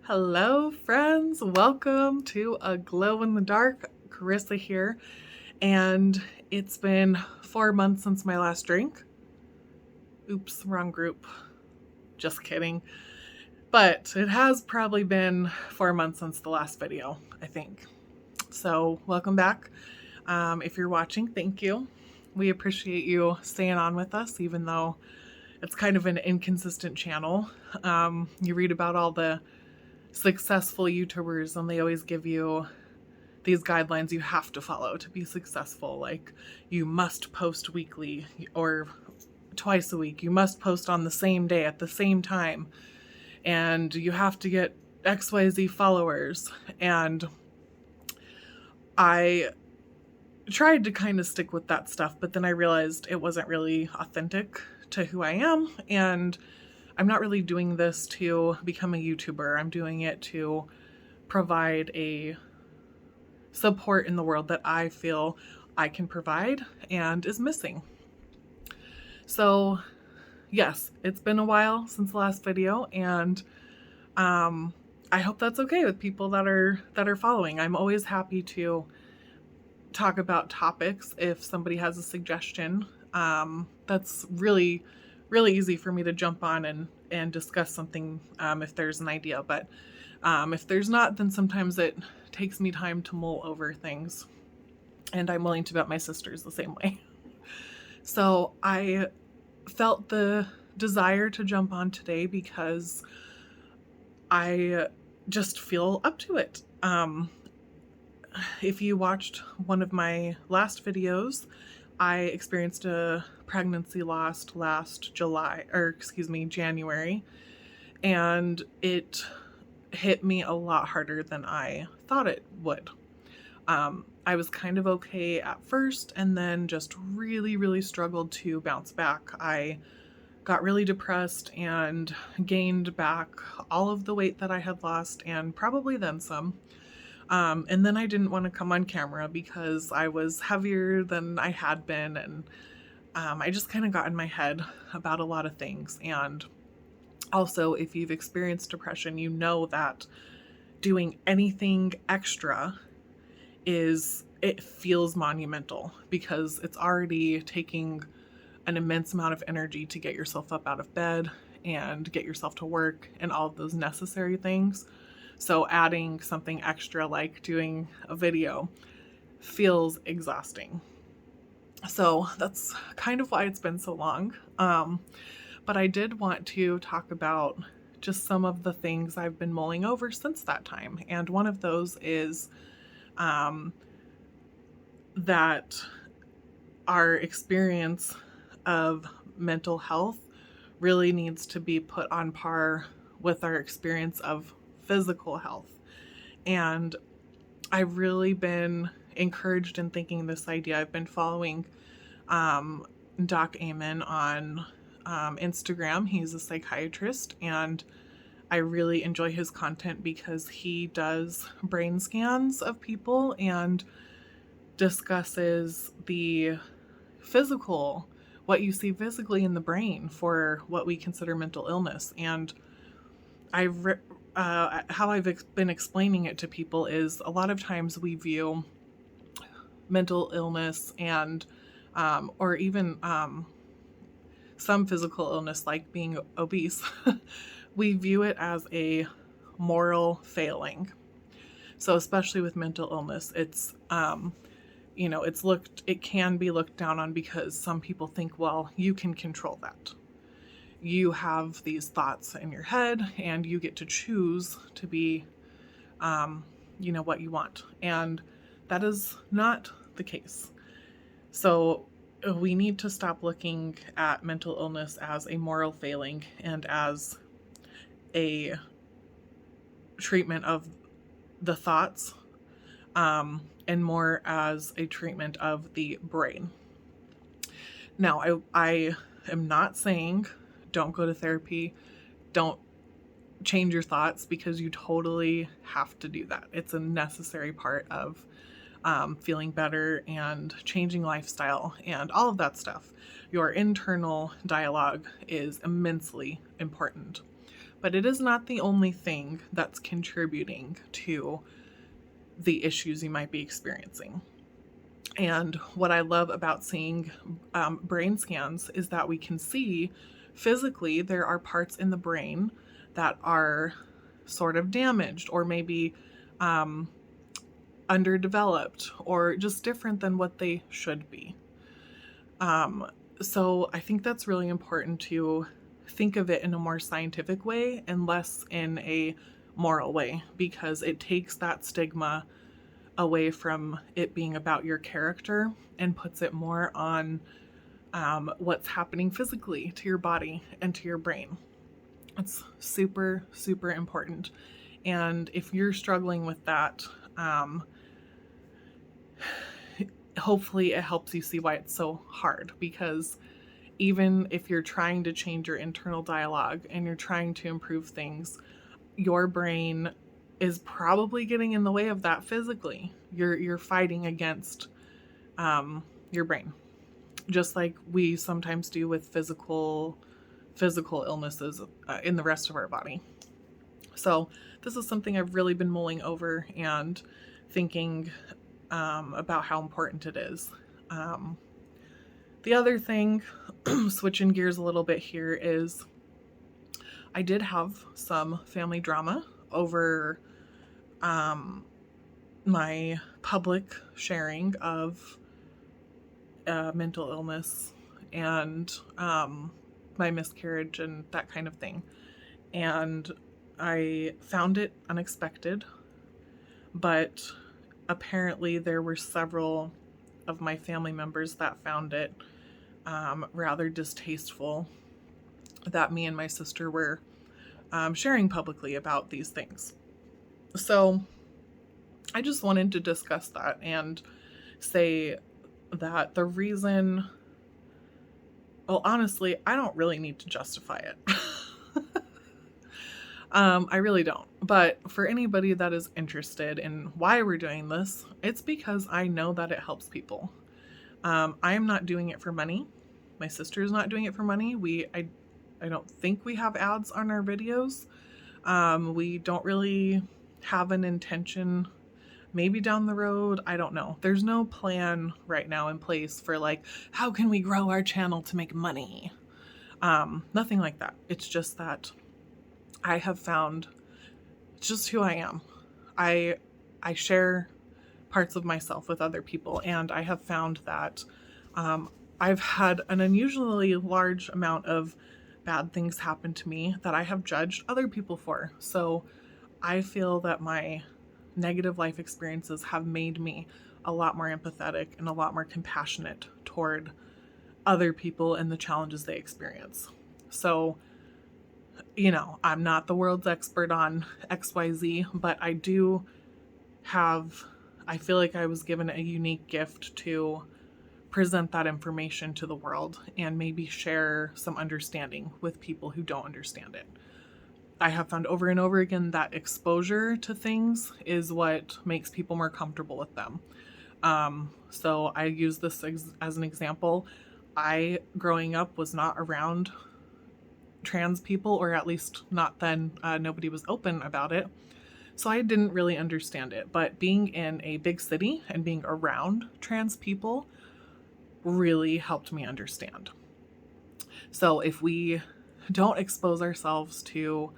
Hello friends, welcome to A Glow in the Dark. Carissa here, and it's been 4 months since my last drink. Oops, wrong group. Just kidding. But it has probably been 4 months since the last video, I think. So welcome back. If you're watching, thank you. We appreciate you staying on with us, even though it's kind of an inconsistent channel. You read about all the successful YouTubers and they always give you these guidelines you have to follow to be successful. Like, you must post weekly or twice a week. You must post on the same day at the same time. And you have to get XYZ followers. And I tried to kind of stick with that stuff, but then I realized it wasn't really authentic to who I am. And I'm not really doing this to become a YouTuber. I'm doing it to provide a support in the world that I feel I can provide and is missing. So yes, it's been a while since the last video, and I hope that's okay with people that are following. I'm always happy to talk about topics if somebody has a suggestion. That's really easy for me to jump on and discuss something if there's an idea, but if there's not, then sometimes it takes me time to mull over things, and I'm willing to bet my sister's the same way. So I felt the desire to jump on today because I just feel up to it. If you watched one of my last videos, I experienced a pregnancy loss last January, and it hit me a lot harder than I thought it would. I was kind of okay at first, and then just really struggled to bounce back. I got really depressed and gained back all of the weight that I had lost, and probably then some. And then I didn't want to come on camera because I was heavier than I had been, and I just kind of got in my head about a lot of things. And also, if you've experienced depression, you know that doing anything extra it feels monumental because it's already taking an immense amount of energy to get yourself up out of bed and get yourself to work and all of those necessary things. So adding something extra like doing a video feels exhausting. So that's kind of why it's been so long. But I did want to talk about just some of the things I've been mulling over since that time. And one of those is that our experience of mental health really needs to be put on par with our experience of physical health. And I've really been encouraged in thinking this idea. I've been following Doc Amen on Instagram. He's a psychiatrist, and I really enjoy his content because he does brain scans of people and discusses what you see physically in the brain for what we consider mental illness. And how I've been explaining it to people is a lot of times we view mental illness and or even some physical illness like being obese, we view it as a moral failing. So especially with mental illness, it's it can be looked down on because some people think, well, you can control that. You have these thoughts in your head and you get to choose to be, what you want. And that is not the case. So we need to stop looking at mental illness as a moral failing and as a treatment of the thoughts, and more as a treatment of the brain. Now, I am not saying don't go to therapy, don't change your thoughts, because you totally have to do that. It's a necessary part of feeling better and changing lifestyle and all of that stuff. Your internal dialogue is immensely important. but it is not the only thing that's contributing to the issues you might be experiencing. And what I love about seeing brain scans is that we can see physically there are parts in the brain that are sort of damaged, or maybe underdeveloped, or just different than what they should be. So I think that's really important to think of it in a more scientific way and less in a moral way, because it takes that stigma away from it being about your character and puts it more on what's happening physically to your body and to your brain. It's super, super important. And if you're struggling with that, hopefully it helps you see why it's so hard, because even if you're trying to change your internal dialogue and you're trying to improve things, your brain is probably getting in the way of that physically. You're fighting against your brain, just like we sometimes do with physical illnesses in the rest of our body. So this is something I've really been mulling over and thinking about how important it is. The other thing, switching gears a little bit here, is I did have some family drama over my public sharing of mental illness and my miscarriage and that kind of thing. And I found it unexpected, but apparently there were several of my family members that found it rather distasteful that me and my sister were sharing publicly about these things. So I just wanted to discuss that and say that the reason, well, honestly, I don't really need to justify it. I really don't. But for anybody that is interested in why we're doing this, it's because I know that it helps people. I am not doing it for money. My sister is not doing it for money. I don't think we have ads on our videos. We don't really have an intention, maybe down the road, I don't know. There's no plan right now in place for like, how can we grow our channel to make money? Nothing like that. It's just that I have found it's just who I am. I share parts of myself with other people, and I have found that I've had an unusually large amount of bad things happen to me that I have judged other people for. So I feel that my negative life experiences have made me a lot more empathetic and a lot more compassionate toward other people and the challenges they experience. So, I'm not the world's expert on XYZ, but I feel like I was given a unique gift to present that information to the world and maybe share some understanding with people who don't understand it. I have found over and over again that exposure to things is what makes people more comfortable with them. So I use this as an example. I, growing up, was not around trans people, or at least not then. Nobody was open about it. So I didn't really understand it. But being in a big city and being around trans people really helped me understand. So if we don't expose ourselves to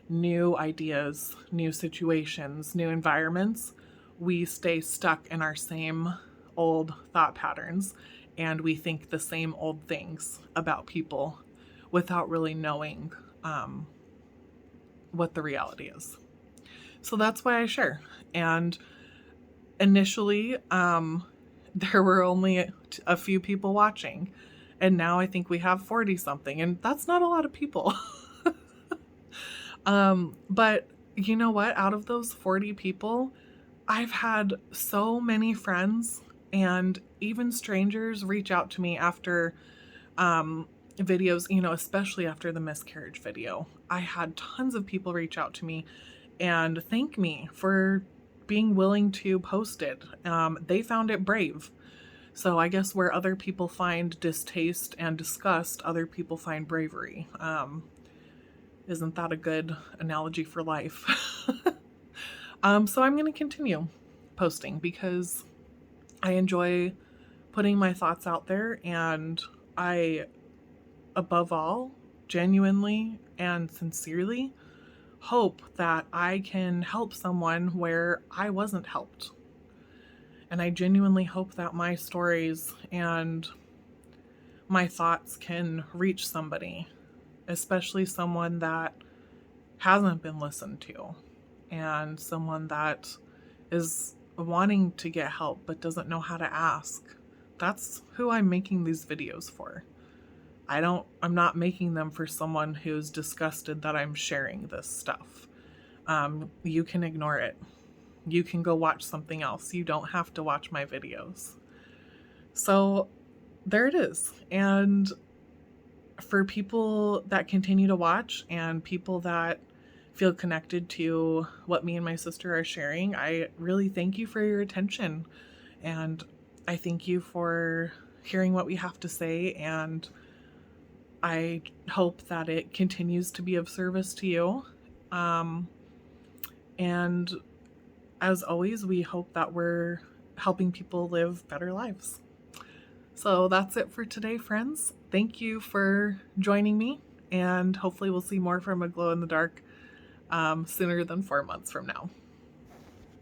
new ideas, new situations, new environments, we stay stuck in our same old thought patterns, and we think the same old things about people without really knowing what the reality is. So that's why I share. And initially, there were only a few people watching, and now I think we have 40 something, and that's not a lot of people. But you know what? Out of those 40 people, I've had so many friends and even strangers reach out to me after videos, especially after the miscarriage video. I had tons of people reach out to me and thank me for being willing to post it. They found it brave. So I guess where other people find distaste and disgust, other people find bravery. Isn't that a good analogy for life? So I'm going to continue posting because I enjoy putting my thoughts out there, and I, above all, genuinely and sincerely hope that I can help someone where I wasn't helped. And I genuinely hope that my stories and my thoughts can reach somebody, especially someone that hasn't been listened to and someone that is wanting to get help but doesn't know how to ask. That's who I'm making these videos for. I'm not making them for someone who's disgusted that I'm sharing this stuff. You can ignore it. You can go watch something else. You don't have to watch my videos. So there it is. And for people that continue to watch and people that feel connected to what me and my sister are sharing, I really thank you for your attention. And I thank you for hearing what we have to say. And I hope that it continues to be of service to you. And as always, we hope that we're helping people live better lives. So that's it for today, friends. Thank you for joining me, and hopefully we'll see more from A Glow in the Dark sooner than 4 months from now.